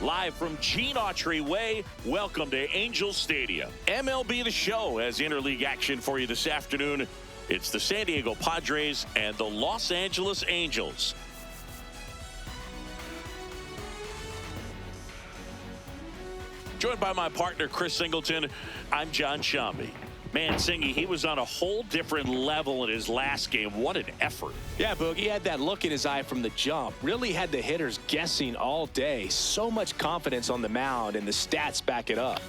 Live from Gene Autry Way, welcome to Angels Stadium. MLB The Show has interleague action for you this afternoon. It's the San Diego Padres and the Los Angeles Angels. Joined by my partner, Chris Singleton, I'm John Shambi. Man, Singy, he was on a whole different level in his last game. What an effort. Yeah, Boog, he had that look in his eye from the jump. Really had the hitters guessing all day. So much confidence on the mound, and the stats back it up.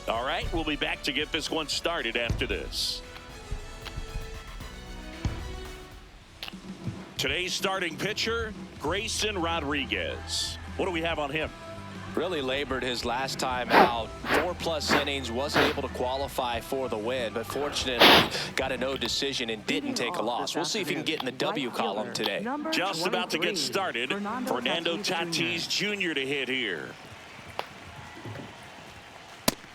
All right, we'll be back to get this one started after this. Today's starting pitcher, Grayson Rodriguez. What do we have on him? Really labored his last time out. 4+ innings, wasn't able to qualify for the win, but fortunately got a no decision and didn't take a loss. We'll see if he can get in the W column today. Just about to get started. Fernando Tatis Jr. to hit here.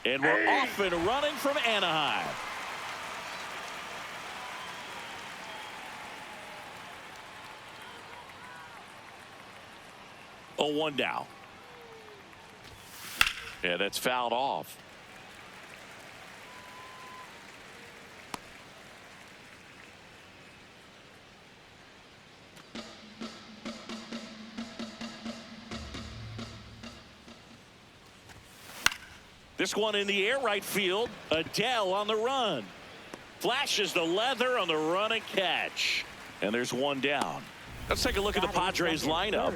And we're off and running from Anaheim. Oh, 1 down. Yeah, that's fouled off. This one in the air, right field. Adele on the run. Flashes the leather on the run and catch. And there's 1 down. Let's take a look at the Padres lineup.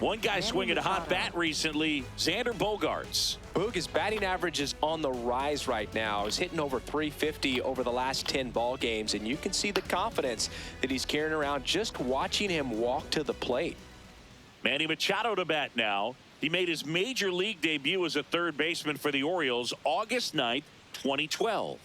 One guy swinging a hot bat recently, Xander Bogaerts. Boog, his batting average is on the rise right now. He's hitting over 350 over the last 10 ball games, and you can see the confidence that he's carrying around just watching him walk to the plate. Manny Machado to bat now. He made his major league debut as a third baseman for the Orioles August 9th, 2012.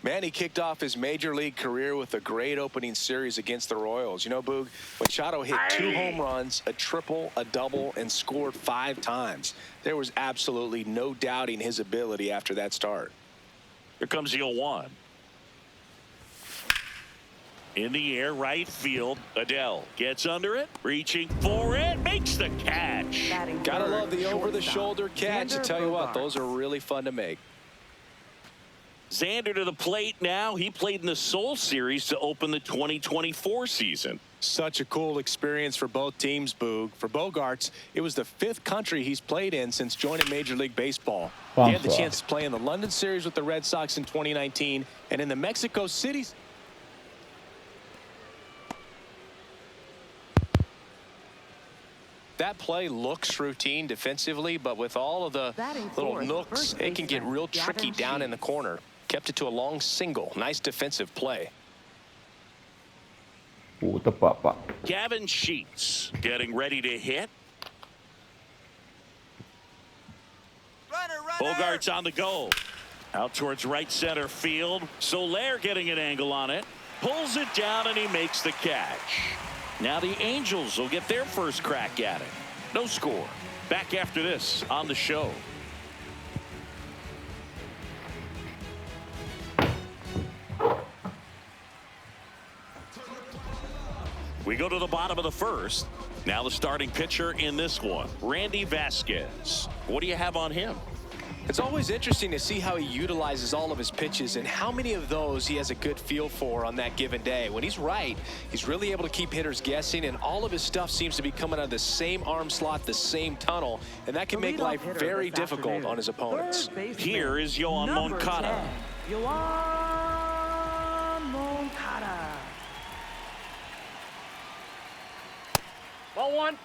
Manny kicked off his major league career with a great opening series against the Royals. You know, Boog, Machado hit 2 home runs, a triple, a double, and scored 5 times. There was absolutely no doubting his ability after that start. Here comes the 0-1. In the air, right field. Adele gets under it, reaching for it, makes the catch. Gotta love the over-the-shoulder catch. I tell you what, those are really fun to make. Xander to the plate now. He played in the Seoul Series to open the 2024 season. Such a cool experience for both teams, Boog. For Bogaerts, it was the 5th country he's played in since joining Major League Baseball. He had the chance to play in the London Series with the Red Sox in 2019 and in the Mexico City. That play looks routine defensively, but with all of the little nooks, it can get real tricky down in the corner. Kept it to a long single. Nice defensive play. Gavin Sheets getting ready to hit. Bogaerts on the go. Out towards right center field. Soler getting an angle on it. Pulls it down and he makes the catch. Now the Angels will get their first crack at it. No score. Back after this on the show. We go to the bottom of the first. Now the starting pitcher in this one, Randy Vasquez. What do you have on him? It's always interesting to see how he utilizes all of his pitches and how many of those he has a good feel for on that given day. When he's right, he's really able to keep hitters guessing, and all of his stuff seems to be coming out of the same arm slot, the same tunnel, and that can make life very difficult on his opponents. Here is Yoan Moncada. Yoan Moncada. Ball 1.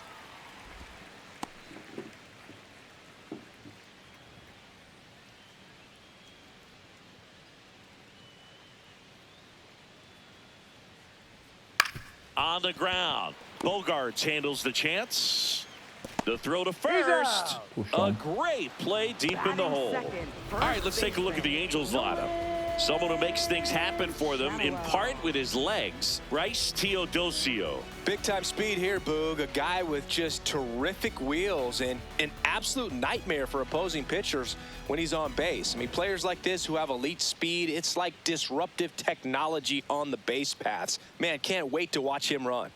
On the ground. Bogaerts handles the chance. The throw to first. A great play deep in the hole. All right, let's take a look at the Angels lineup. Someone who makes things happen for them, in part with his legs, Bryce Teodosio. Big-time speed here, Boog. A guy with just terrific wheels and an absolute nightmare for opposing pitchers when he's on base. I mean, players like this who have elite speed, it's like disruptive technology on the base paths. Man, can't wait to watch him run.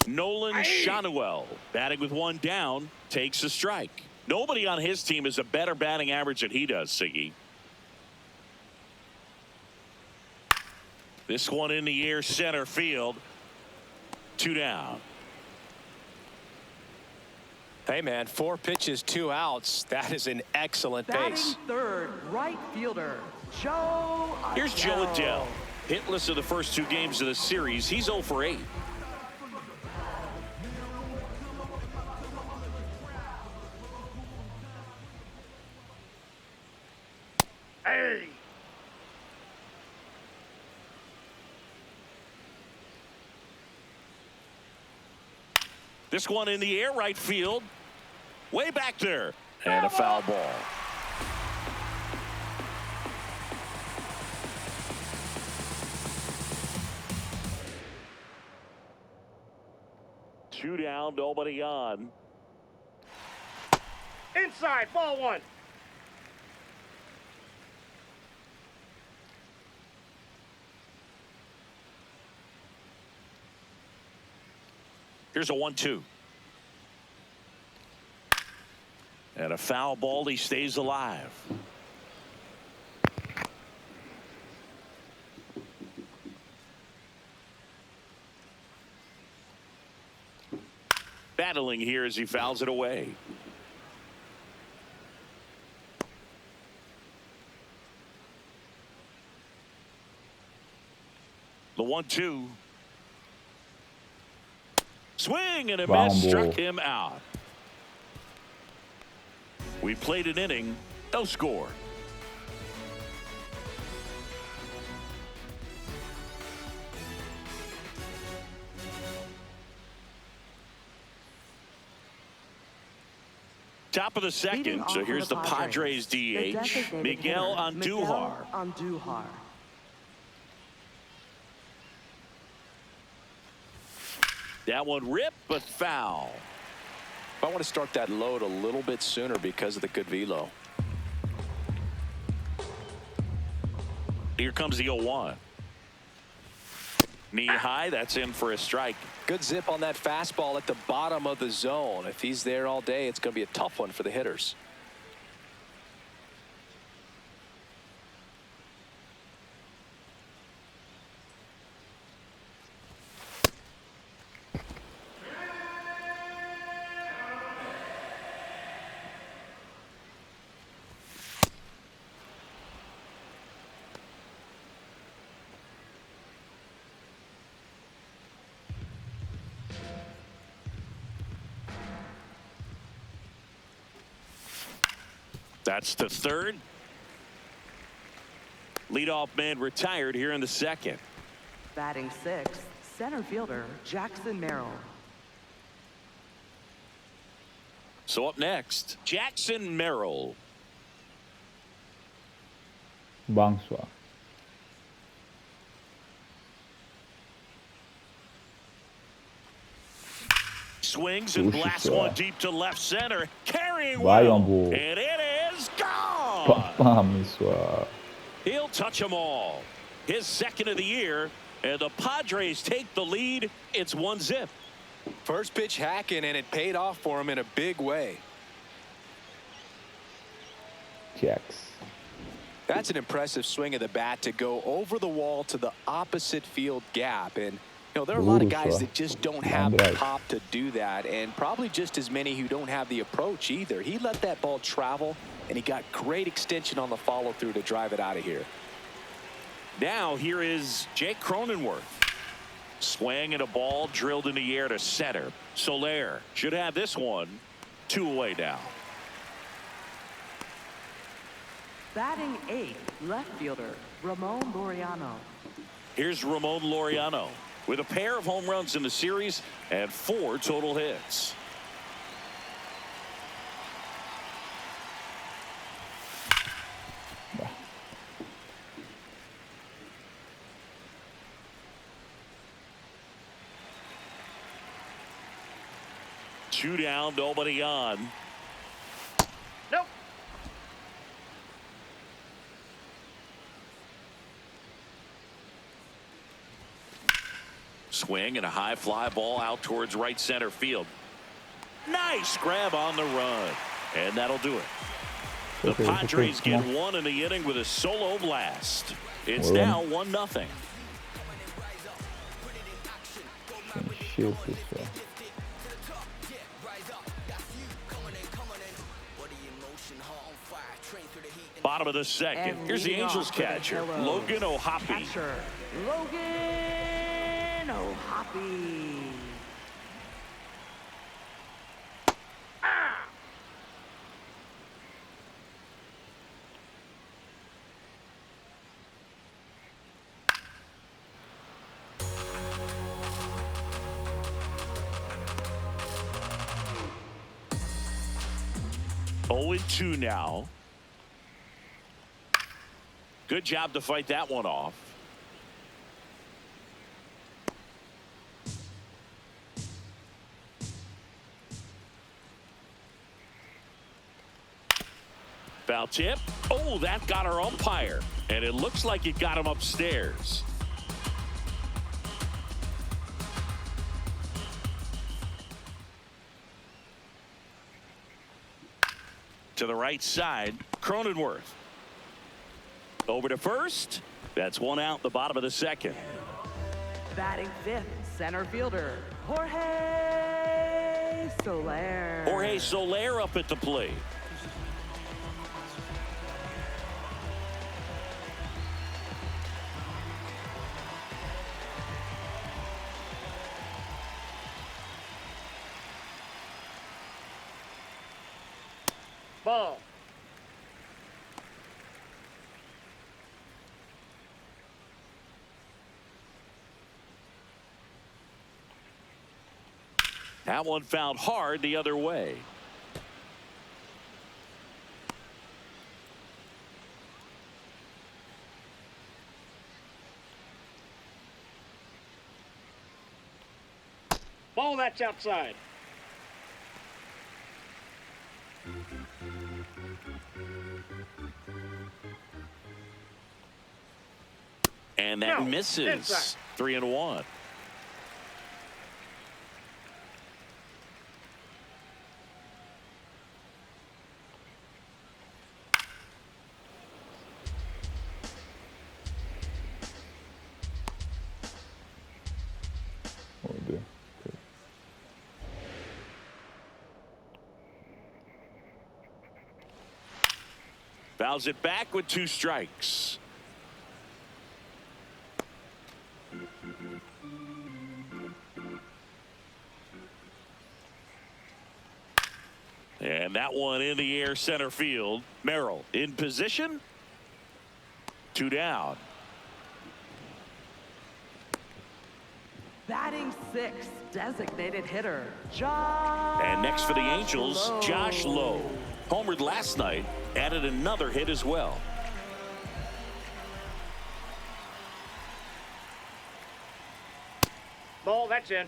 Nolan Shanuel, batting with one down, takes a strike. Nobody on his team has a better batting average than he does, Siggy. This one in the air, center field. 2 down. Hey, man, 4 pitches, 2 outs. That is an excellent Batting pace. third, right fielder, Joe Adell. Here's Joe Adell. Hitless of the first 2 games of the series. He's 0 for 8. Hey! This one in the air, right field. Way back there. And a foul ball. Two down, nobody on. Inside, ball 1. Here's a 1-2. And a foul ball. He stays alive. Battling here as he fouls it away. The 1-2. Swing and a miss, struck him out. We played an inning, no score. Top of the second, so here's the Padres DH, Miguel Andujar. That one ripped, but foul. I want to start that load a little bit sooner because of the good velo. Here comes the 0-1. Knee high, that's in for a strike. Good zip on that fastball at the bottom of the zone. If he's there all day, it's going to be a tough one for the hitters. That's the third. Leadoff man retired here in the second. Batting sixth, center fielder Jackson Merrill. So up next, Jackson Merrill. Bonsoir. Swings and blasts one deep to left center. Carrying Vai, well. Ambu. And it is gone. Bonsoir. He'll touch them all. His second of the year. And the Padres take the lead. It's 1-0. First pitch hacking, and it paid off for him in a big way. Checks. That's an impressive swing of the bat to go over the wall to the opposite field gap. And you know, there are a lot of guys that just don't have the pop to do that, and probably just as many who don't have the approach either. He let that ball travel, and he got great extension on the follow through to drive it out of here. Now here is Jake Cronenworth. Swing and a ball drilled in the air to center. Soler should have this one 2 away now. Batting eighth, left fielder Ramon Laureano. Here's Ramon Laureano with a pair of home runs in the series and 4 total hits. 2 down, nobody on. Nope. Swing and a high fly ball out towards right center field. Nice grab on the run. And that'll do it. The Padres get 1 in the inning with a solo blast. It's now 1-0. Shield this way. Bottom of the second. Here's the Angels catcher, Logan O'Hoppe. Catcher, Logan O'Hoppe. Oh, 0-2 now. Good job to fight that one off. Foul tip. Oh, that got our umpire. And it looks like it got him upstairs. To the right side, Cronenworth. Over to first. That's 1 out, the bottom of the second. Batting 5th, center fielder, Jorge Soler. Jorge Soler up at the plate. Ball. That one fouled hard the other way. Ball, that's outside. And that misses. Inside. 3-1. Oh, dear. Okay. Fouls it back with 2 strikes. And that one in the air center field. Merrill in position. 2 down. Batting 6th, designated hitter, Josh. And next for the Angels, Lowe. Josh Lowe. Homered last night, added another hit as well. Ball, that's in.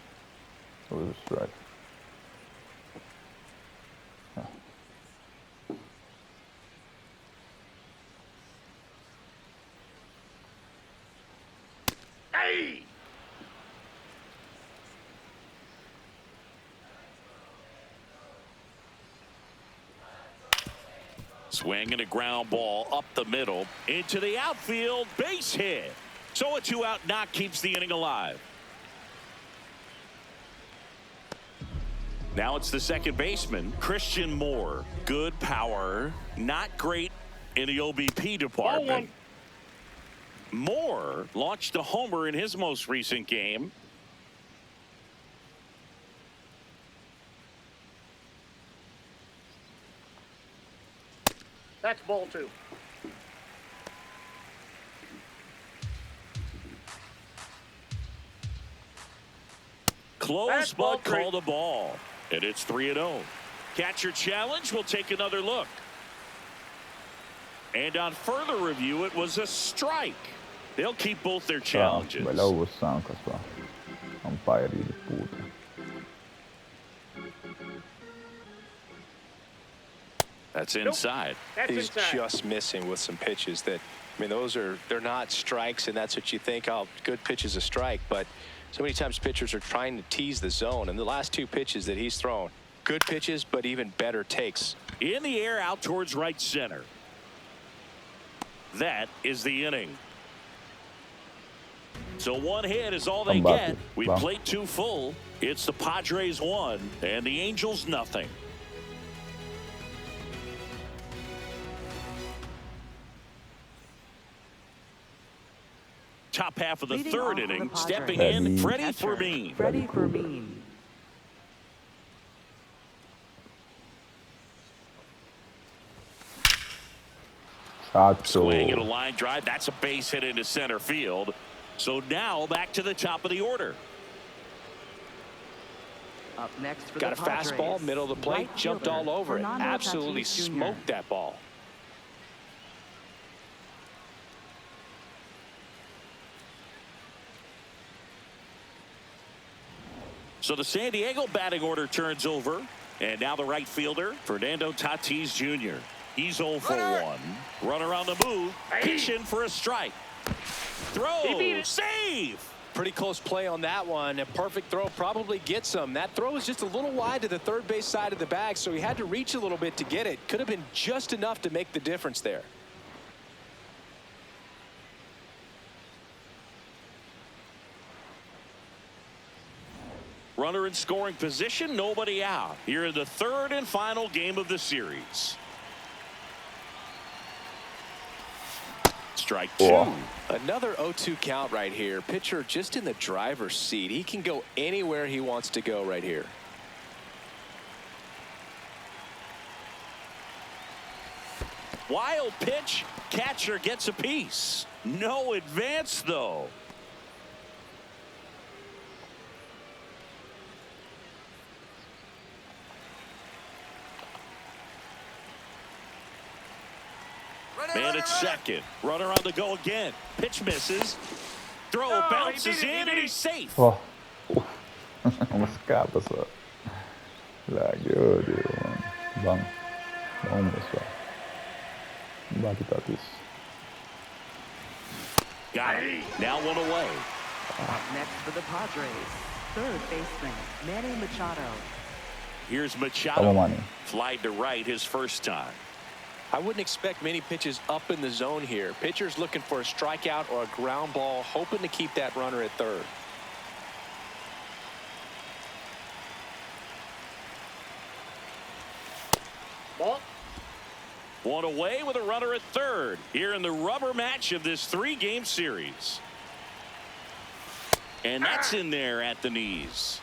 It was a strike. Huh. Hey! Swing and a ground ball up the middle into the outfield, base hit. So a 2-out knock keeps the inning alive. Now it's the second baseman, Christian Moore. Good power, not great in the OBP department. Moore launched a homer in his most recent game. That's ball 2. Close, That's ball but 3. called a ball. And it's 3-0. Catcher challenge. We'll take another look. And on further review, it was a strike. They'll keep both their challenges. Välillä uudessaan kasvaa. Umpire di puta. That's inside. That's He's inside. just missing with some pitches that, I mean, they're not strikes, and that's what you think, oh, good pitch is a strike. But so many times pitchers are trying to tease the zone, and the last two pitches that he's thrown, good pitches, but even better takes. In the air, out towards right center. That is the inning. So one hit is all they get. We played 2 full. It's the Padres 1 and the Angels nothing. Top half of the Leading third off for the inning. Padres. Stepping in, Freddie Catcher, Fermin. Freddie Fermin. Swing and a line drive. That's a base hit into center field. So now back to the top of the order. Up next for Got a the Padres, fastball, middle of the plate, right jumped fielder, all over it. Fernando Absolutely Tatis Jr. smoked that ball. So the San Diego batting order turns over. And now the right fielder, Fernando Tatis Jr. He's 0 for 1. Runner on the move. Pitching for a strike. Throw. Save. Pretty close play on that one. A perfect throw probably gets him. That throw was just a little wide to the third base side of the bag, so he had to reach a little bit to get it. Could have been just enough to make the difference there. Runner in scoring position, nobody out. Here in the third and final game of the series. Strike 2. Whoa. Another 0-2 count right here. Pitcher just in the driver's seat. He can go anywhere he wants to go right here. Wild pitch. Catcher gets a piece. No advance, though. Man at second. Runner on the go again. Pitch misses. Throw bounces in, and he's safe. Oh. Om escapa så. Läge det man. Bang. Om det så. Bara titta tills. Got it. Now 1 away. Up next for the Padres, third baseman Manny Machado. Here's Come Machado. on, Manny. Flied to right his first time. I wouldn't expect many pitches up in the zone here. Pitcher's looking for a strikeout or a ground ball, hoping to keep that runner at third. Ball. 1 away with a runner at third here in the rubber match of this 3-game series. And that's in there at the knees.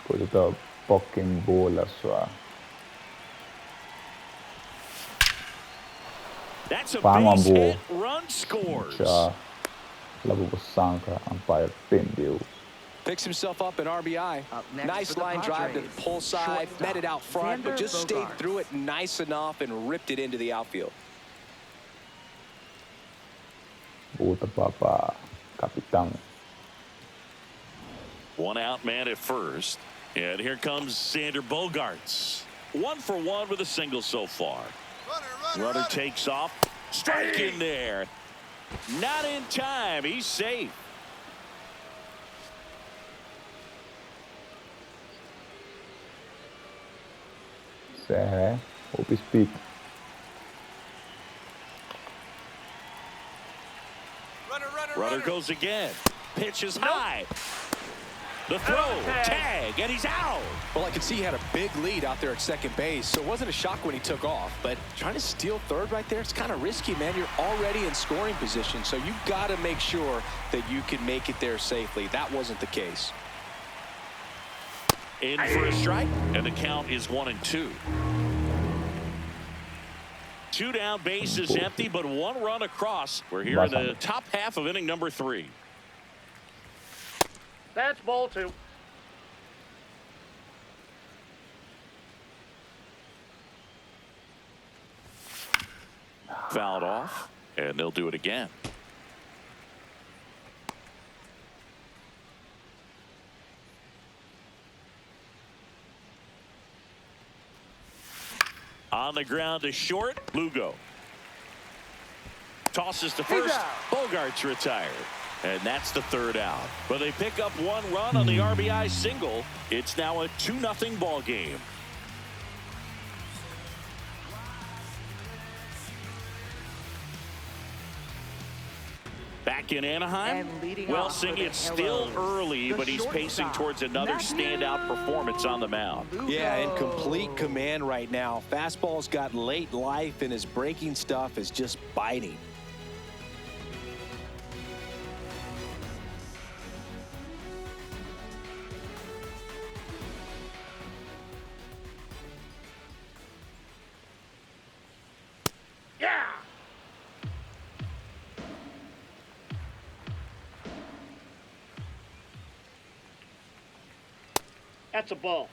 Koitetaan pokin puolessa. That's a Bang base on hit. ball. Run scores. Labukosanka umpire Pindiu. Picks himself up an RBI. Up next Nice for the line drive to the Padres, pull side, shortstop, met it out front, but Xander just stayed Bogaerts. through it nice enough and ripped it into the outfield. Puuta papaa. Kapitan. 1 out, man at first. And here comes Xander Bogaerts. 1 for 1 with a single so far. Runner takes off. Strike in there. Not in time. He's safe. Se upis pit. Runner goes again. Pitch is high. The throw, tag, and he's out. Well, I could see he had a big lead out there at second base, so it wasn't a shock when he took off. But trying to steal third right there, it's kind of risky, man. You're already in scoring position, so you've got to make sure that you can make it there safely. That wasn't the case. In for a strike, and the count is 1-2. 2 down, base is empty, but 1 run across. We're here in the top half of inning number 3. That's ball 2. Fouled off, and they'll do it again. On the ground to short. Lugo tosses to first. Bogart's retired. And that's the third out. But they pick up one run on the RBI single. It's now a 2-0 ball game. Back in Anaheim, Welsing, it's still early, but he's pacing towards another standout performance on the mound. Yeah, in complete command right now. Fastball's got late life, and his breaking stuff is just biting. Yeah! That's a ball.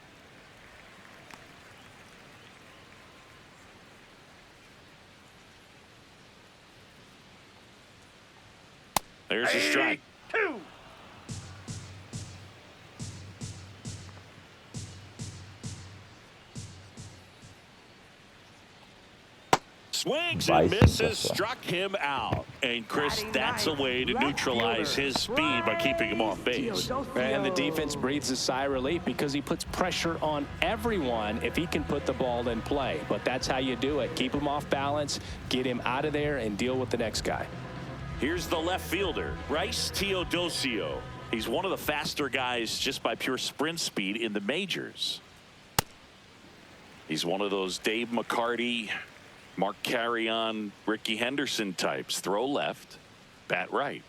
There's a strike. 2. Swings and misses, struck him out. And Chris, that's a way to neutralize his speed by keeping him off base. And the defense breathes a sigh of relief because he puts pressure on everyone if he can put the ball in play. But that's how you do it. Keep him off balance, get him out of there, and deal with the next guy. Here's the left fielder, Bryce Teodosio. He's one of the faster guys just by pure sprint speed in the majors. He's one of those Dave McCarty, Mark Carrion, Ricky Henderson types. Throw left, bat right.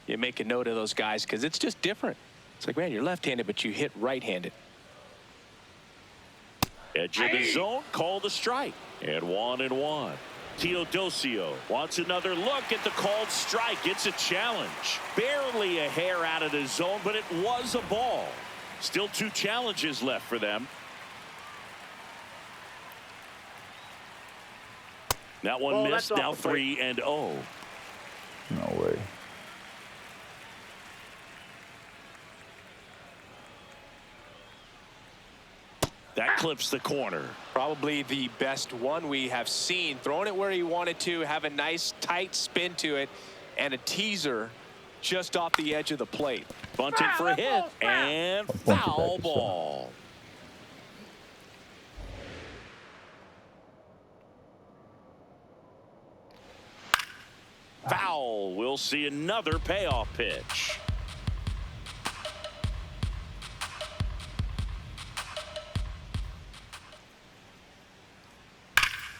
You make a note of those guys because it's just different. It's like, man, you're left-handed, but you hit right-handed. Edge of the zone, called a strike. And 1-1. Teodosio wants another look at the called strike. It's a challenge. Barely a hair out of the zone, but it was a ball. Still 2 challenges left for them. That one missed, now 3-0. No way. That clips the corner. Probably the best one we have seen. Throwing it where he wanted to, have a nice tight spin to it, and a teaser just off the edge of the plate. Bunting for a hit, and foul ball. Foul. We'll see another payoff pitch.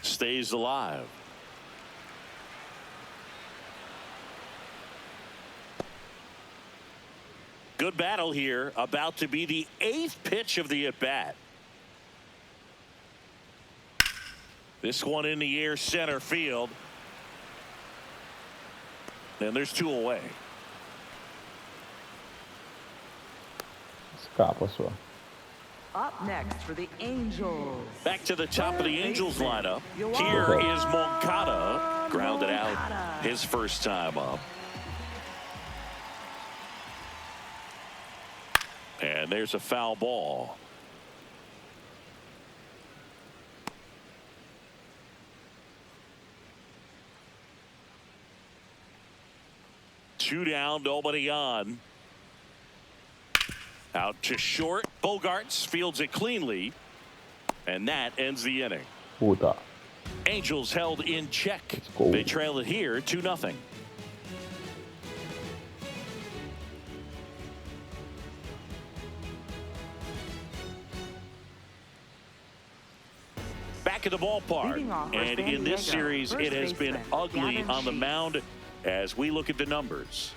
Stays alive. Good battle here. About to be the 8th pitch of the at-bat. This one in the air, center field. And there's 2 away. Scapa sua. Up next for the Angels. Back to the top of the Angels lineup. Here is Moncada. Grounded out his first time up. And there's a foul ball. Two down, nobody on. Out to short. Bogarts fields it cleanly. And that ends the inning. Puta. Angels held in check. Go. They trail it here 2-0. Back at the ballpark. And in this series, it has been ugly on the mound as we look at the numbers.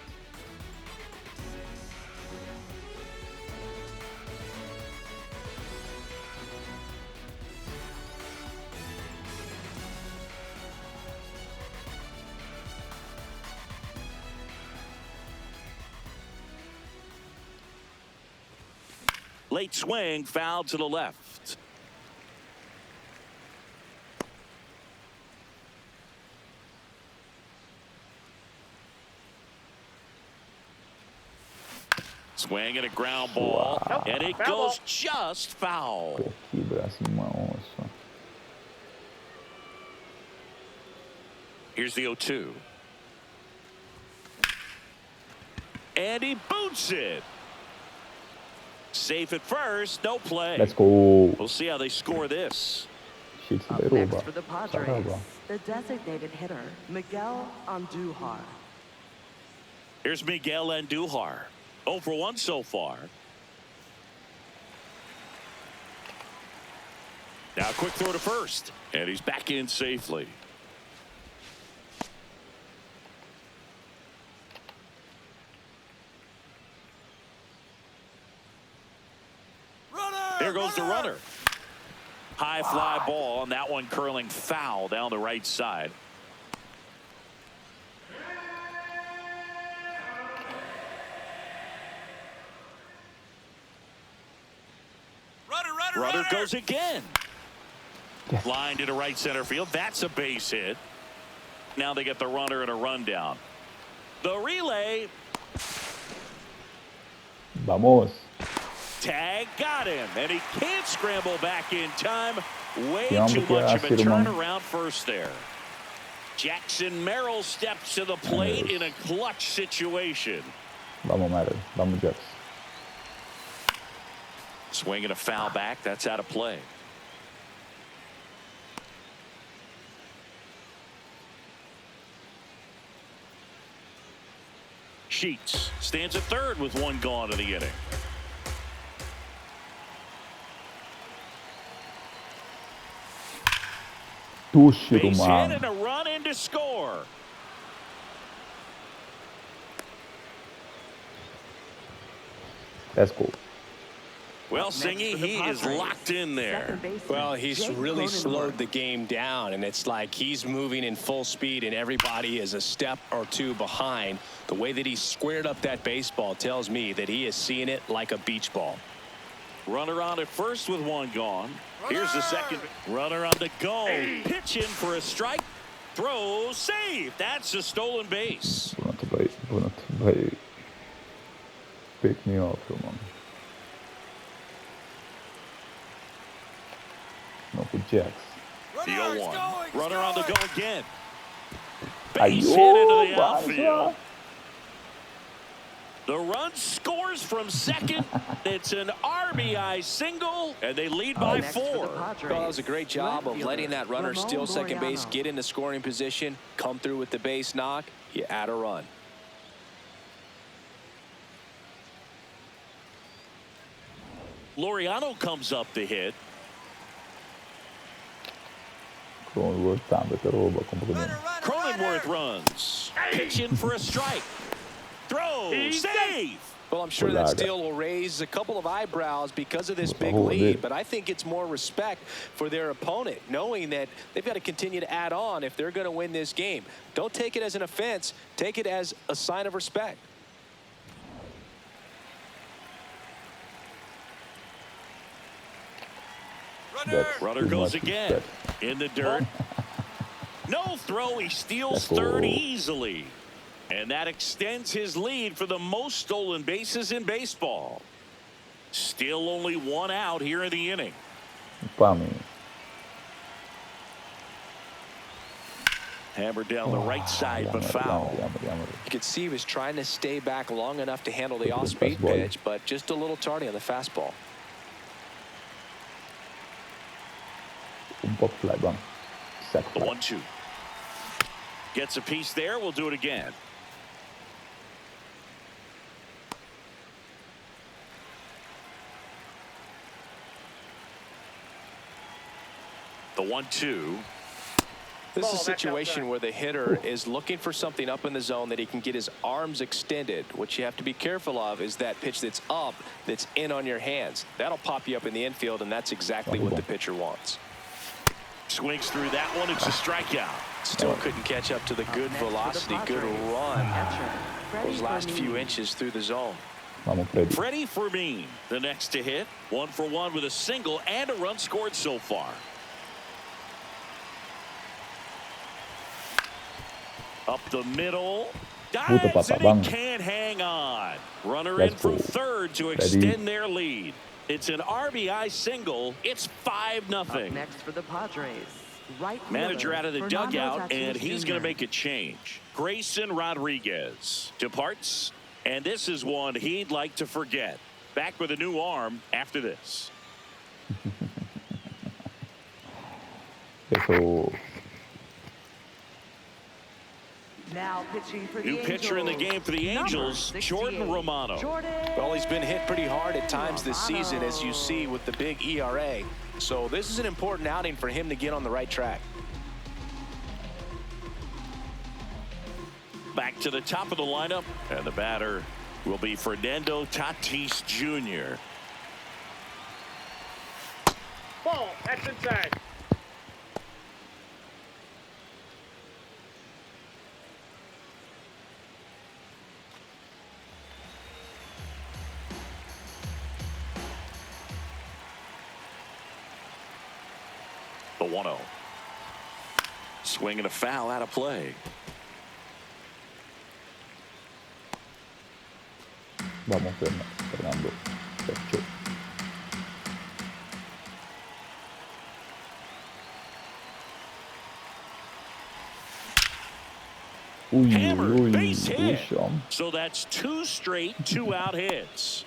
Late swing, foul to the left. Swing and a ground ball. Wow. And it goes just foul. Que braço, uma onça. Here's the 0-2. And he boots it. Safe at first, no play. Let's go. We'll see how they score this. Shit's Up little, next bro. for the Padres, the designated hitter, Miguel Andujar. Here's Miguel Andujar. 0 for 1 so far. Now a quick throw to first. And he's back in safely. There goes the runner. High fly ball, and that one curling foul down the right side. Runner goes again. Yes. Line to right center field. That's a base hit. Now they get the runner and a rundown. The relay. Vamos. Tag got him, and he can't scramble back in time. Way Yeah, too much of a Irmão. turnaround first there. Jackson Merrill steps to the plate in a clutch situation. Vamos, Merrill. Vamos, Jax. Swinging a foul back. That's out of play. Sheets stands at third with one gone in the inning. Tuxi, Base hit mano. and a run in to score. Let's go. Well, Next Singy, for the he is Padres, locked in there. second baseman, Well, he's Jake really Cronenworth. slowed the game down, and it's like he's moving in full speed, and everybody is a step or two behind. The way that he squared up that baseball tells me that he is seeing it like a beach ball. Runner on at first with one gone. Here's the second. Runner on the go. Pitch in for a strike. Throw, save. That's a stolen base. Bruno vai pick me off, mano. No, for Jax. The 0-1. Runner on the go again. Aí, Base hit into the vai, outfield. The run scores from second. It's an RBI single, and they lead by Next for the 4. Padres, Well, that was a great job of left letting fielder, that runner Ramon steal second base, Laureano. get into scoring position, come through with the base knock. You add a run. Laureano comes up to hit. Cronenworth tá, vai ter rouba, completamente. Cronenworth runs. Pitch in for a strike. Throw, save. Well, I'm sure that Olaga. steal will raise a couple of eyebrows because of this Por big favor, lead, dele. but I think it's more respect for their opponent, knowing that they've got to continue to add on if they're going to win this game. Don't take it as an offense. Take it as a sign of respect. That's Runner too goes much again. respect. In the dirt. No throw. He steals Let's go. third easily. And that extends his lead for the most stolen bases in baseball. Still only one out here in the inning. Pra mim. Hammered down the right side, but foul. You could see he was trying to stay back long enough to handle the Good off-speed fastball. pitch, but just a little tardy on the fastball. Pop fly, vamos. Sack The fly. 1-2. Gets a piece there. We'll do it again. The 1-2. This is a Ball back situation outside. where the hitter is looking for something up in the zone that he can get his arms extended. What you have to be careful of is that pitch that's up, that's in on your hands. That'll pop you up in the infield, and that's exactly what the pitcher wants. Swings through that one. It's a strikeout. Still couldn't catch up to the good Next for the velocity, good Padres, run. catcher, Freddie Those last few Fermin. inches through the zone. Vamos, Freddy. Freddie Fermin, the next to hit. 1 for 1 with a single and a run scored so far. Up the middle. Puta, Dives papa, and vamos. he can't hang on. Runner Let's in from go. third to Ready. extend their lead. It's an RBI single. It's 5-0. Up next for the Padres, Right Manager fielder, out of the Fernando dugout, Tatis and he's going Jr. to make a change. Grayson Rodriguez departs, and this is one he'd like to forget. Back with a new arm after this. Eso. Now pitching for the New Angels. pitcher in the game for the Angels, Number Jordan 68, Romano. Well, he's been hit pretty hard at times this season, as you see with the big ERA. So this is an important outing for him to get on the right track. Back to the top of the lineup, and the batter will be Fernando Tatis Jr. Ball. That's inside. The 1-0. Swing and a foul out of play. Vamos, Fernando. Pecho. Uy, Hammer, uy, base hit. uy, So that's 2 straight 2-out hits.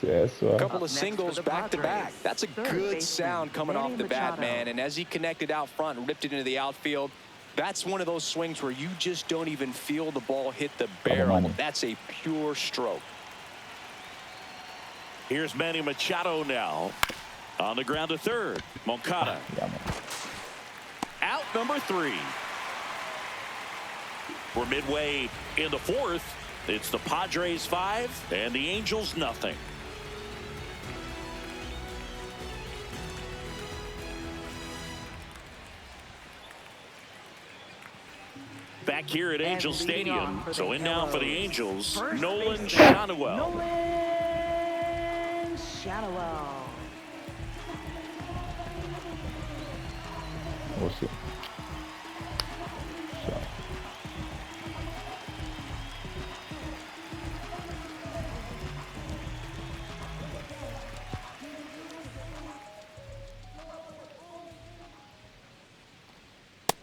sí, eso. A couple Up of next singles for the back to back. Padres, That's a third good baseman, sound coming Manny off the bat, Machado. man. And as he connected out front and ripped it into the outfield, that's one of those swings where you just don't even feel the ball hit the barrel. Manny. That's a pure stroke. Here's Manny Machado now. On the ground to third. Moncada Ya, man. out number 3. We're midway in the 4th. It's the Padres 5 and the Angels nothing. Back here at Angel And leading Stadium. on for So the in now for the Arrows, Angels, first Nolan baseman, Schanuel. Nolan Schanuel. Oh, sí. Ya.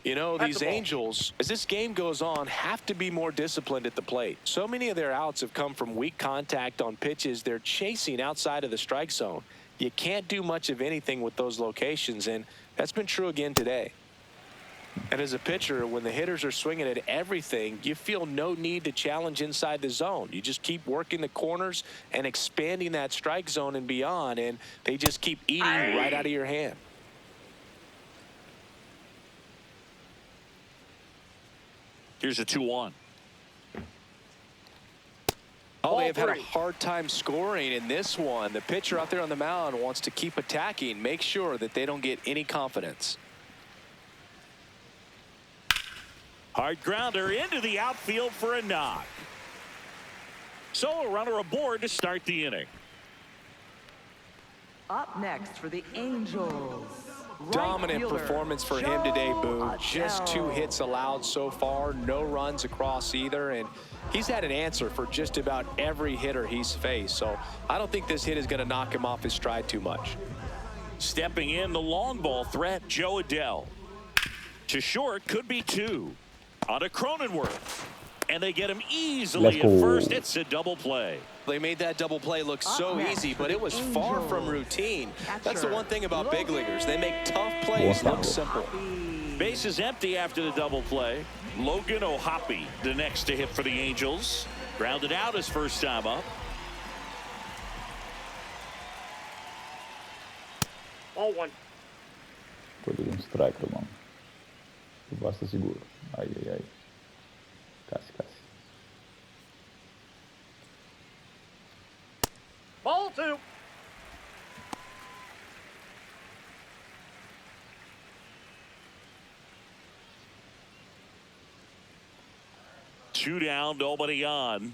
You know, That's these the ball. Angels, as this game goes on, have to be more disciplined at the plate. So many of their outs have come from weak contact on pitches they're chasing outside of the strike zone. You can't do much of anything with those locations, and that's been true again today. And as a pitcher, when the hitters are swinging at everything, you feel no need to challenge inside the zone. You just keep working the corners and expanding that strike zone and beyond, and they just keep eating right out of your hand. Here's a 2-1. Oh, they've had a 3. hard time scoring in this one. The pitcher out there on the mound wants to keep attacking, make sure that they don't get any confidence. Hard grounder into the outfield for a knock. So a runner aboard to start the inning. Up next for the Angels. Dominant right fielder, performance for him today, Boo. Joe Just 2 Adele. hits allowed so far, no runs across either, and he's had an answer for just about every hitter he's faced. So I don't think this hit is going to knock him off his stride too much. Stepping in, the long ball threat, Joe Adele. To short, could be 2. On to Cronenworth. And they get him easily Let's at go. first. It's a double play. They made that double play look Up so next easy, for but the it was far from Angels. routine. That's the Catcher, one thing about big Logan leaguers. They make tough plays Wow. look simple. Base is empty after the double play. Logan O'Hoppe, the next to hit for the Angels. Grounded out his first time up. Ball 1. Pode dar um strike, irmão. Tu basta seguro. Ai, ai, ai. Casi. Ball 2. Two down, nobody on.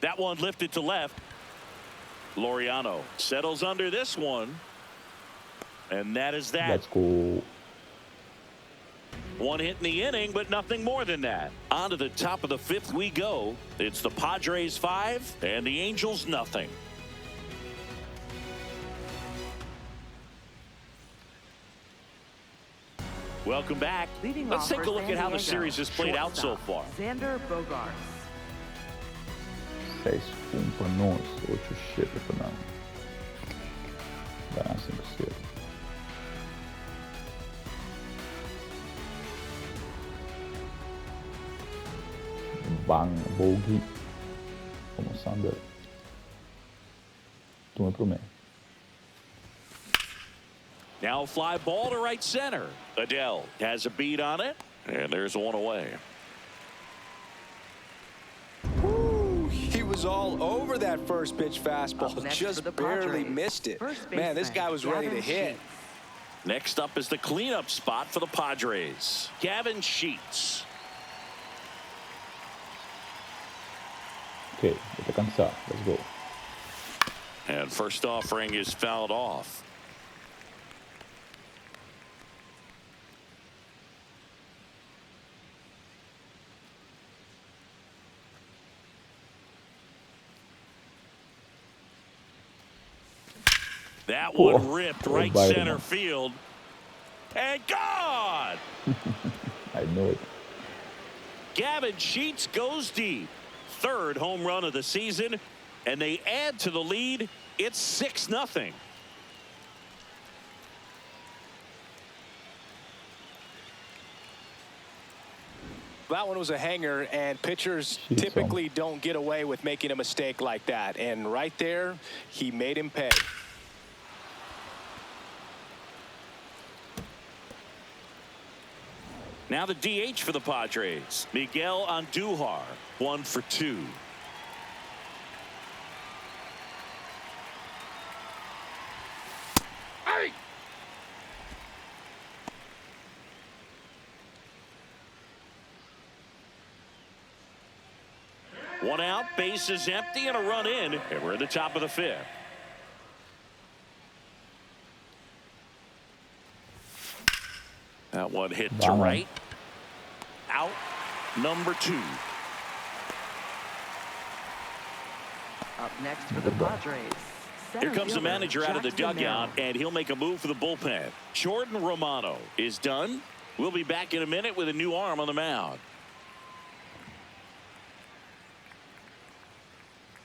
That one lifted to left. Laureano settles under this one. And that is that. Let's go. One hit in the inning, but nothing more than that. On to the top of the 5th we go. It's the Padres 5 and the Angels nothing. Welcome back. Leading Let's off take a for look San at how the Diego, series has played out so shortstop, far. Xander Bogaerts. 6 puntos, 8-7 по нам. Да, 5-7. Bang, bogey. Começando. Turma pro meio. Now a fly ball to right center. Adele has a beat on it, and there's one away. Woo, he was all over that first pitch Up fastball. next Just for the barely Padres, missed it. first Man, this baseman, guy was ready to Gavin hit. Sheets. Next up is the cleanup spot for the Padres. Gavin Sheets. Ok, vou ter cansar. Let's go. And first offering is fouled off. That one ripped right Biden. center field. And gone! I know it. Gavin Sheets goes deep. Third home run of the season, and they add to the lead. It's 6-0. That one was a hanger, and pitchers Jeez, typically don't get away with making a mistake like that. And right there, he made him pay. Now the DH for the Padres, Miguel Andujar, 1 for 2. Hey! One out, base is empty, and a run in, and we're at the top of the 5th. That one hit to Wow. right. Out number 2. Up next for the Padres. Here comes the Center manager fielder, out of the Jackson dugout, Merrill. and he'll make a move for the bullpen. Jordan Romano is done. We'll be back in a minute with a new arm on the mound.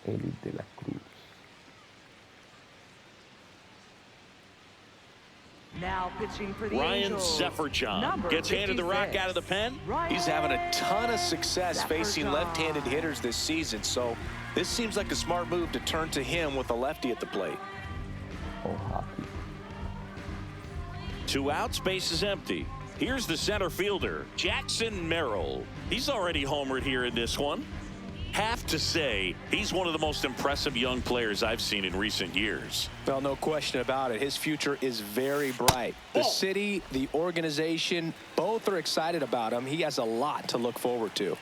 Eli de la Cruz. Now pitching for the Ryan Angels. Zefferjon Number gets handed the rock 56, out of the pen. He's having a ton of success facing Zefferjon. left-handed hitters this season, so this seems like a smart move to turn to him with a lefty at the plate. Oh, happy. 2 outs, base is empty. Here's the center fielder, Jackson Merrill. He's already homered here in this one. Have to say, he's one of the most impressive young players I've seen in recent years. Well, no question about it. His future is very bright. The city, the organization, both are excited about him. He has a lot to look forward to.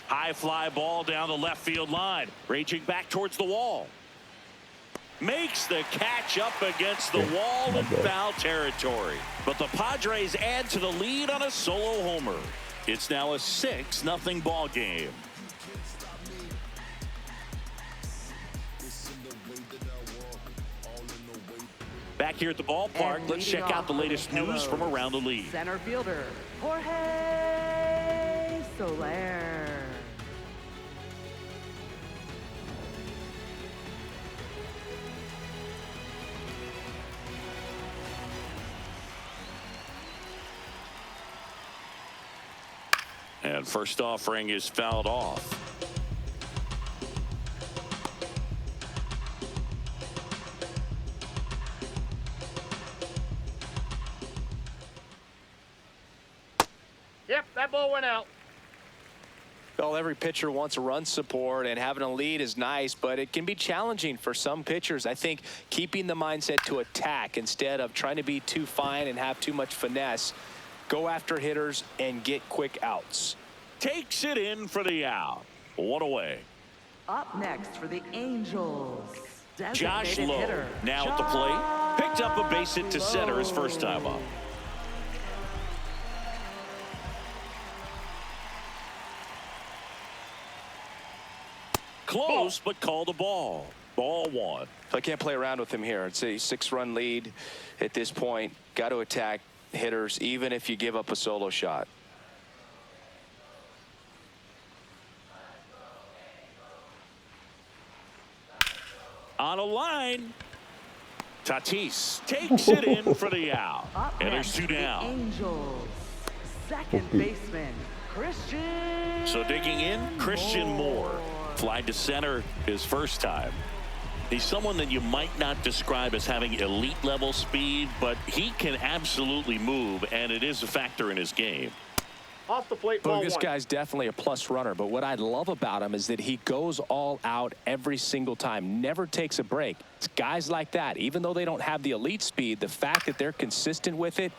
High fly ball down the left field line, raging back towards the wall. Makes the catch up against the wall in foul territory. But the Padres add to the lead on a solo homer. It's now a 6-0 ball game. Back here at the ballpark, And let's leading check out off the for latest news from Hellos, around the league. Center fielder, Jorge Soler. And first offering is fouled off. Yep, that ball went out. Well, every pitcher wants a run support, and having a lead is nice, but it can be challenging for some pitchers. I think keeping the mindset to attack instead of trying to be too fine and have too much finesse. Go after hitters and get quick outs. Takes it in for the out. One away. Up next for the Angels. Josh Designated Lowe hitter, now at the plate. Picked up a base hit to center his first time up. Close, but called the ball. Ball one. I can't play around with him here. It's a 6-run lead at this point. Got to attack hitters, even if you give up a solo shot. On a line. Tatis takes it in for the out. And there's 2 down. Angels. Second baseman, Christian. So digging in, Christian Moore. Fly to center his first time. He's someone that you might not describe as having elite level speed, but he can absolutely move, and it is a factor in his game. Off the plate, ball This one. guy's definitely a plus runner, but what I love about him is that he goes all out every single time, never takes a break. It's guys like that, even though they don't have the elite speed, the fact that they're consistent with it,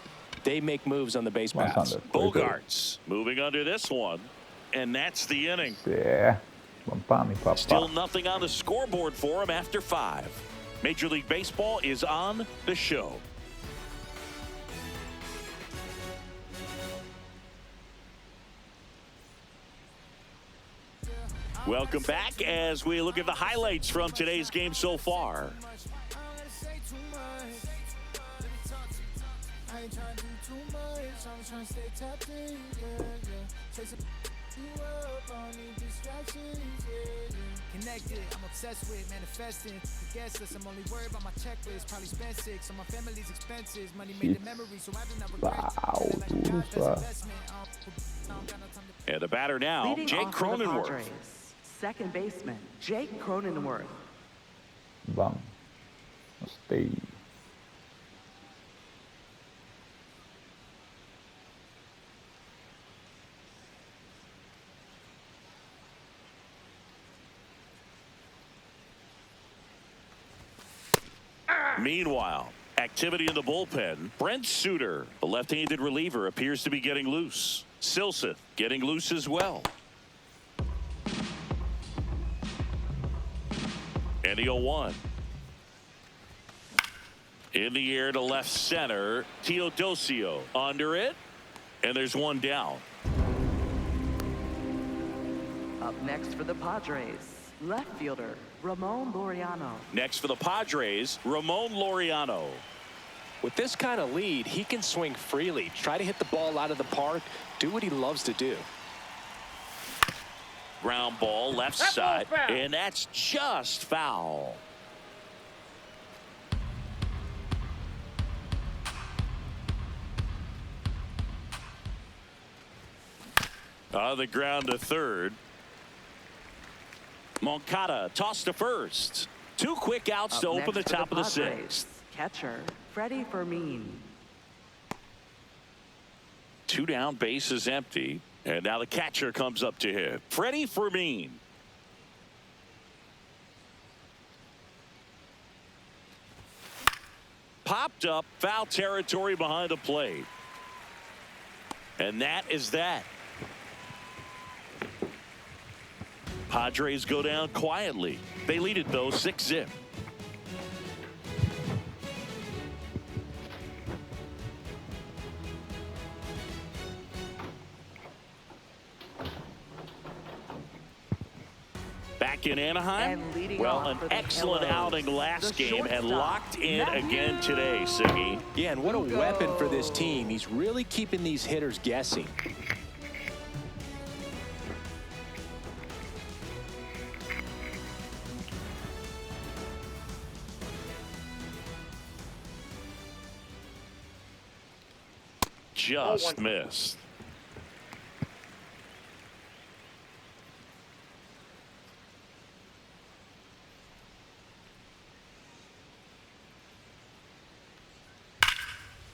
they make moves on the base paths. Bogarts moving under this one, and that's the inning. Yeah. Pampami, papá. Still nothing on the scoreboard for him after 5. Major League Baseball is on the show. Welcome back as we look at the highlights from today's game so far. Connected, I'm obsessed with manifesting. I guess less, I'm only worried about my checklist. Probably spent 6 on my family's expenses. Money made the memory, so I do not regret. And the batter now, Leading Jake off for the Cronenworth. Padres, second baseman, Jake Cronenworth. Vamos. Gostei. Meanwhile, activity in the bullpen. Brent Suter, the left-handed reliever, appears to be getting loose. Silseth getting loose as well. And the 0-1. In the air to left center. Teodosio under it. And there's 1 down. Up next for the Padres, left fielder, Ramon Laureano. Next for the Padres, Ramon Laureano. With this kind of lead, he can swing freely, try to hit the ball out of the park, do what he loves to do. Ground ball left That side, ball's foul. and that's just foul. On the ground to third. Moncada tossed to first. 2 quick outs Up to open next the for top of the Padres, 6th. catcher, Freddie Fermin. 2 down, base is empty. And now the catcher comes up to him. Freddie Fermin. Popped up, foul territory behind the plate. And that is that. Padres go down quietly. They lead it though 6-0. Back in Anaheim, And leading well, off an for the excellent Hellos, outing last the game and shortstop, locked in Matthew again today, Siggy. Yeah, and what a weapon for this team. He's really keeping these hitters guessing. Just missed.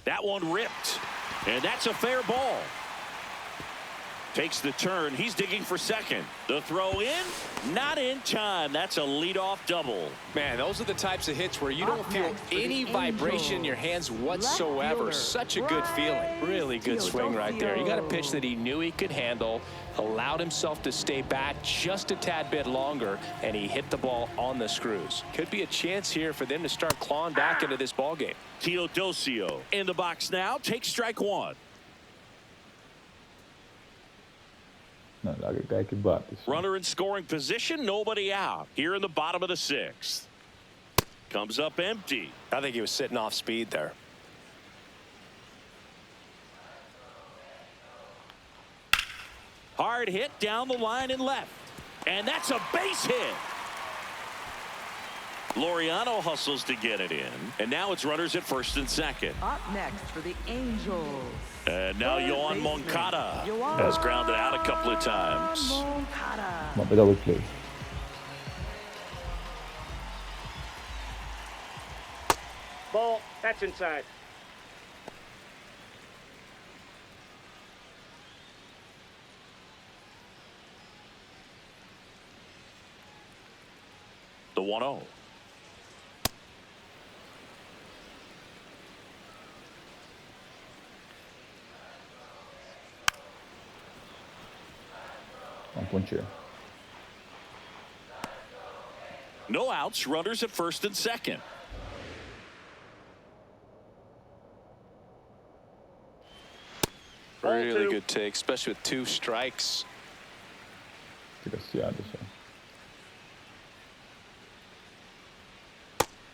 That one ripped, and that's a fair ball. Takes the turn. He's digging for second. The throw in, not in time. That's a leadoff double. Man, those are the types of hits where you don't Up feel next for the any vibration in your hands whatsoever. fielder, Such a good feeling. Really good swing right there. You got a pitch that he knew he could handle, allowed himself to stay back just a tad bit longer, and he hit the ball on the screws. Could be a chance here for them to start clawing back into this ball game. Teodosio in the box now. Takes strike 1. Não, dá que cai que bate. Runner in scoring position, nobody out. Here in the bottom of the 6th. Comes up empty. I think he was sitting off speed there. Hard hit down the line and left. And that's a base hit. Laureano hustles to get it in. And now it's runners at first and second. Up next for the Angels. And now Third Yoan baseman, Moncada Yoan has grounded out a couple of times. Moncada. Vamos pegar o play. Ball. That's inside. The 1-0. Vamos pontear. No outs, runners at first and second. Really good take, especially with 2 strikes. Fica aciado só.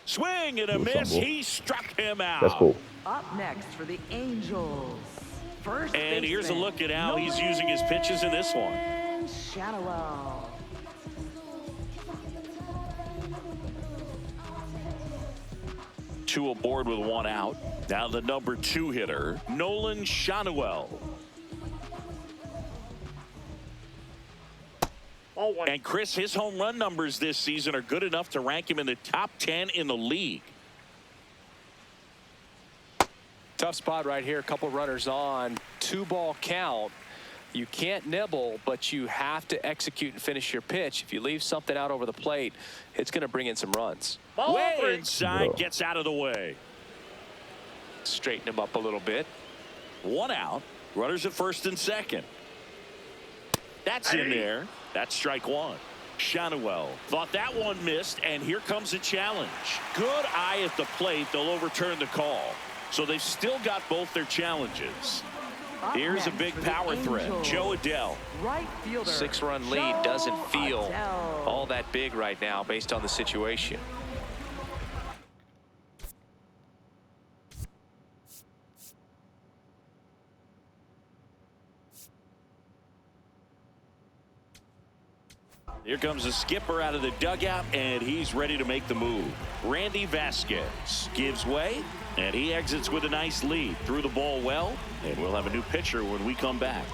Swing and a Ooh, miss. fumble. He struck him Let's out. go. Up next for the Angels. First And here's a baseman, look at how he's using his pitches in this one. Shadowell. Two aboard with 1 out. Now the number 2 hitter, Nolan Shadowell. Ball 1. And Chris, his home run numbers this season are good enough to rank him in the top 10 in the league. Tough spot right here. A couple runners on. 2-ball count. You can't nibble, but you have to execute and finish your pitch. If you leave something out over the plate, it's going to bring in some runs. Ball Way 3. inside, Bro. gets out of the way. Straighten him up a little bit. 1 out, runners at first and second. That's in there. That's strike 1. Shadowell thought that one missed, and here comes a challenge. Good eye at the plate. They'll overturn the call. So they've still got both their challenges. Up Here's a next big for the power threat. Angels. Joe Adele. Right fielder. 6-run lead doesn't Joe feel Adele. all that big right now based on the situation. Here comes the skipper out of the dugout, and he's ready to make the move. Randy Vasquez gives way, and he exits with a nice lead. Threw the ball well, and we'll have a new pitcher when we come back.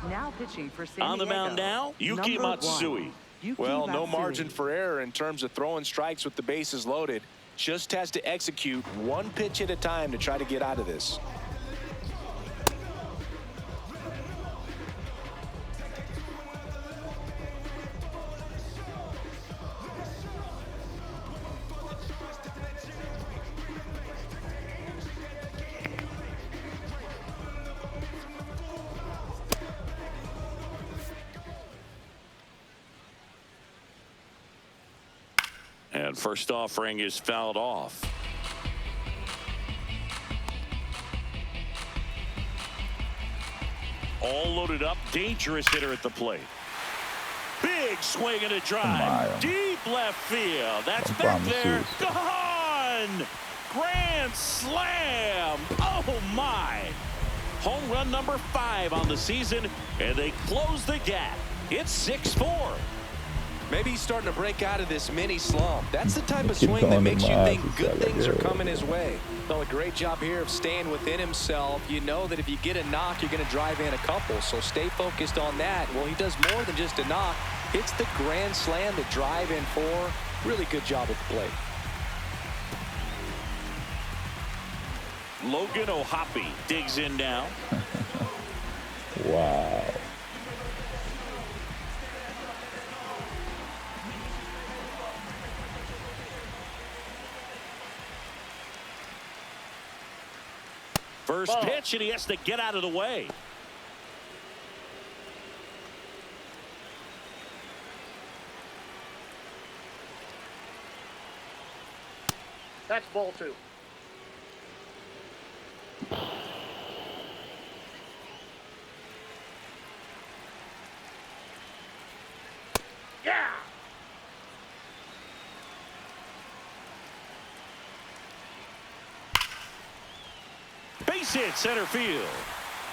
Now pitching for San On the Diego. mound now, Yuki Number Matsui. 1. Yuki Well, no Matsui. margin for error in terms of throwing strikes with the bases loaded. Just has to execute 1 pitch at a time to try to get out of this. And first offering is fouled off. All loaded up, dangerous hitter at the plate. Big swing and a drive. on. Deep left field. That's Não back vamos, there. Suzy. Gone! Grand slam! Oh my! Home run number 5 on the season, and they close the gap. It's 6-4. Maybe he's starting to break out of this mini slump. That's the type of Keep swing that going makes you tomorrow, think good Gisela. things are coming his way. Well, a great job here of staying within himself. You know that if you get a knock, you're going to drive in a couple. So stay focused on that. Well, he does more than just a knock. Hits the grand slam to drive in 4. Really good job at the plate. Logan O'Hoppe digs in now. Uau. First pitch, and he has to get out of the way. That's ball 2. base hit center field.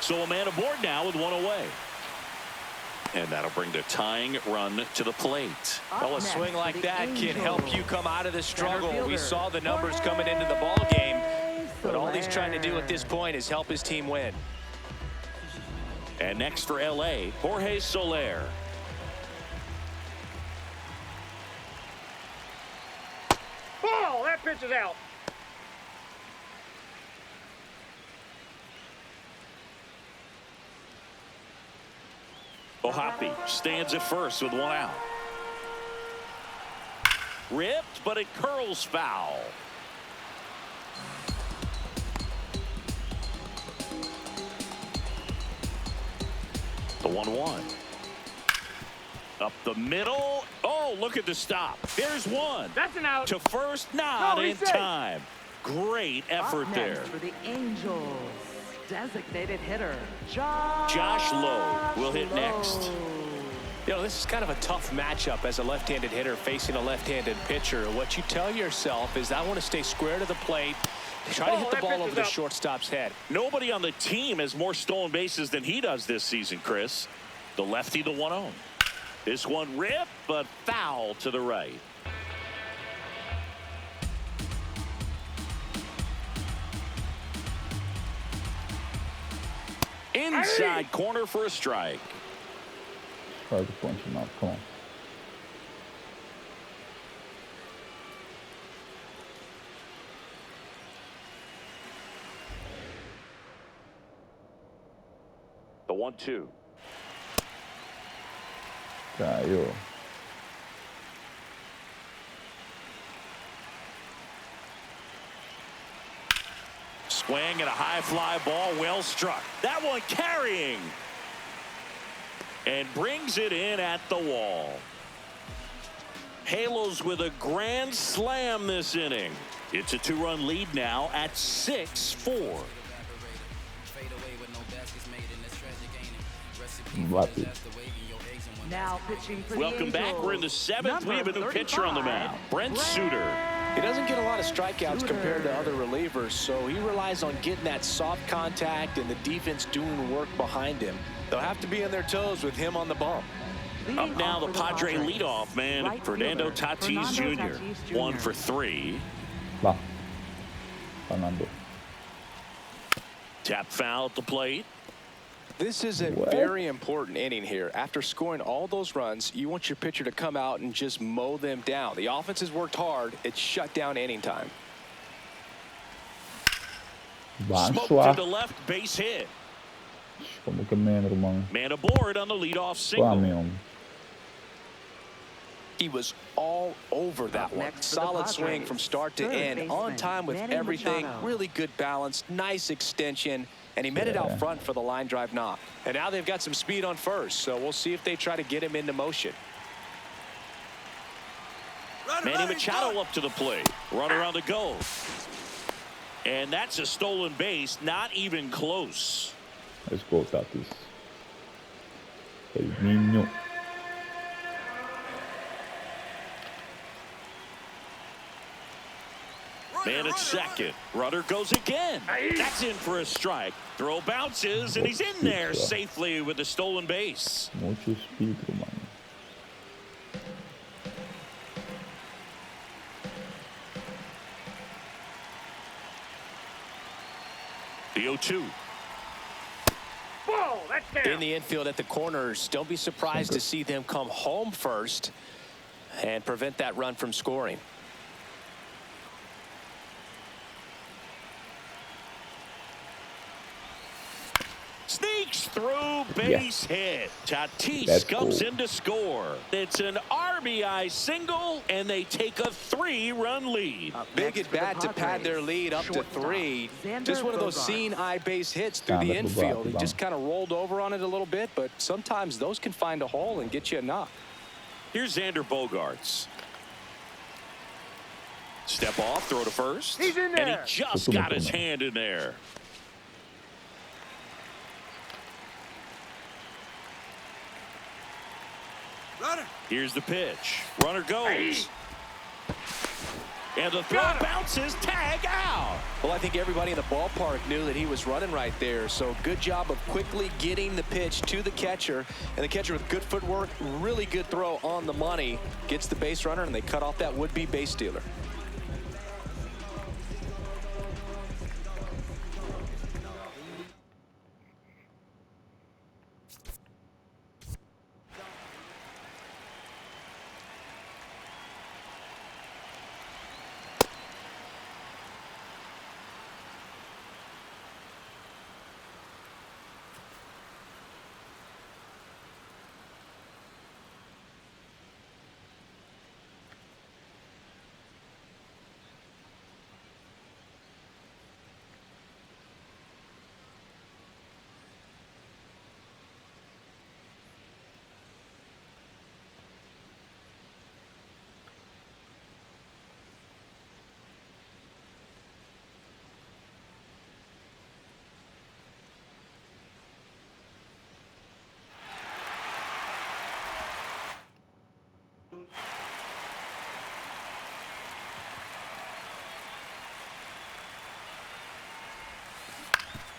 So a man aboard now with one away. And that'll bring the tying run to the plate. Well, a swing like that can help you come out of the struggle. We saw the numbers coming into the ball game, but all he's trying to do at this point is help his team win. And next for LA, Jorge Soler. Ball! That pitch is out. O'Hoppe stands at first with one out. Ripped, but it curls foul. The 1-1. Up the middle. Oh, look at the stop. There's one. That's an out. To first, not No, in he's safe. time. Great effort Up there. next for the Angels, designated hitter, Josh Lowe will hit Lowe. next. You know, this is kind of a tough matchup as a left-handed hitter facing a left-handed pitcher. What you tell yourself is, I want to stay square to the plate, try to hit the that ball pitch over is the up. shortstop's head. Nobody on the team has more stolen bases than he does this season, Chris. The lefty, the 1-0. This one ripped, but foul to the right. Inside corner for a strike. Hard to punch him out. Come on. The 1-2. Caiu. Swing and a high fly ball, well struck. That one carrying. And brings it in at the wall. Halos with a grand slam this inning. It's a 2-run lead now at 6-4. Bate. Now pitching for Welcome the back. Angels, We're in the 7th. We have a new pitcher on the mound, Brent Suter. He doesn't get a lot of strikeouts compared to other relievers, so he relies on getting that soft contact and the defense doing work behind him. They'll have to be on their toes with him on the bump. Leading Up now, off the for Padre Padres, leadoff man, right Fernando fielder, Tatis Fernando Jr. Tatis Jr. 1 for 3. Lá. Fernando. Tap foul at the plate. This is a What? very important inning here. After scoring all those runs, you want your pitcher to come out and just mow them down. The offense has worked hard. It's shut down inning time. Smoke Baixo to ar. the left, base hit. Como que membro, mano. Man aboard on the leadoff single. Flamengo. He was all over that Up one. next for the Solid swing Padres, from start to third end. On baseman, time with Manny everything. Machado. Really good balance. Nice extension. And he met it out Yeah. front for the line drive knock. And now they've got some speed on first. So we'll see if they try to get him into motion. Manny Machado up to the plate. Runner on the go. And that's a stolen base. Not even close. Let's go, Tatis. El niño. Man at second. Runner goes again. That's in for a strike. Throw bounces, and he's in there safely with the stolen base. Mucho espírito, mano. The 0-2. Ball! That's down. In the infield at the corners, don't be surprised to see them come home first and prevent that run from scoring. Sneaks through, base hit. Tatis That's comes cool. in to score. It's an RBI single, and they take a 3-run lead. Up Big next at for the bat to pad their Padres, lead up to shortstop, 3. Xander Just one of those Bogaerts. seeing eye base hits through the Xander infield. He Bogaerts, just kind of rolled over on it a little bit, but sometimes those can find a hole and get you a knock. Here's Xander Bogaerts. Step off, throw to first. He's in And he there. just got his hand in there. Here's the pitch. Runner goes. And the throw bounces, tag out. Well, I think everybody in the ballpark knew that he was running right there. So good job of quickly getting the pitch to the catcher. And the catcher with good footwork, really good throw on the money, gets the base runner, and they cut off that would-be base stealer.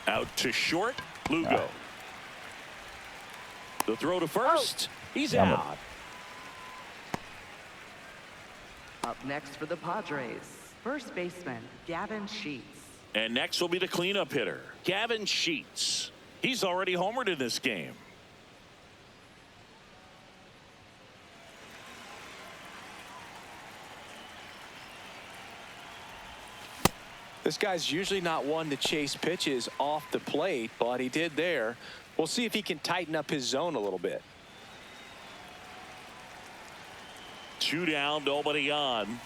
Out to short, Lugo. The throw to first. He's out. Up next for the Padres, first baseman Gavin Sheets. And next will be the cleanup hitter, Gavin Sheets. He's already homered in this game. This guy's usually not one to chase pitches off the plate, but he did there. We'll see if he can tighten up his zone a little bit. 2 down, nobody on.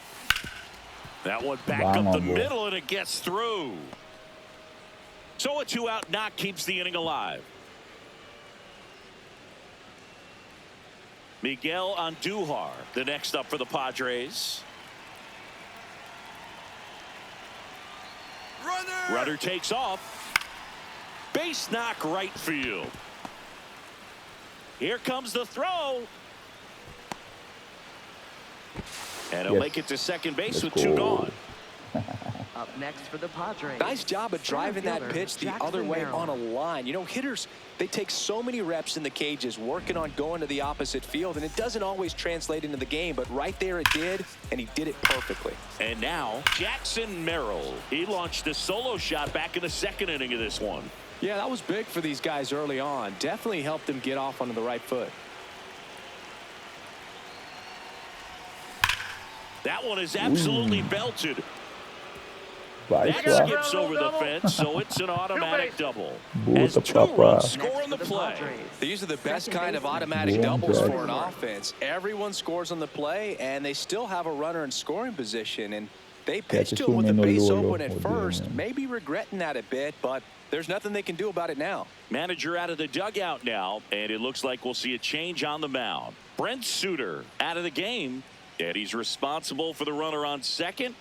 That one back up the middle, and it gets through. So a 2-out knock keeps the inning alive. Miguel Andujar, the next up for the Padres. Runner takes off. Base knock right field. Here comes the throw. And he'll make it to second base with 2 gone. Up next for the Padres. Nice job of driving that pitch the other way on a line. You know, hitters, they take so many reps in the cages working on going to the opposite field, and it doesn't always translate into the game, but right there it did, and he did it perfectly. And now Jackson Merrill. He launched a solo shot back in the second inning of this one. Yeah, that was big for these guys early on. Definitely helped them get off onto the right foot. That one is absolutely belted. That skips over the fence, so it's an automatic double. As 2 runs score on the play. These are the best kind of automatic doubles for an offense. Everyone scores on the play, and they still have a runner in scoring position. And they pitched to him with the base open at first, maybe regretting that a bit, but there's nothing they can do about it now. Manager out of the dugout now, and it looks like we'll see a change on the mound. Brent Suter out of the game, and he's responsible for the runner on second.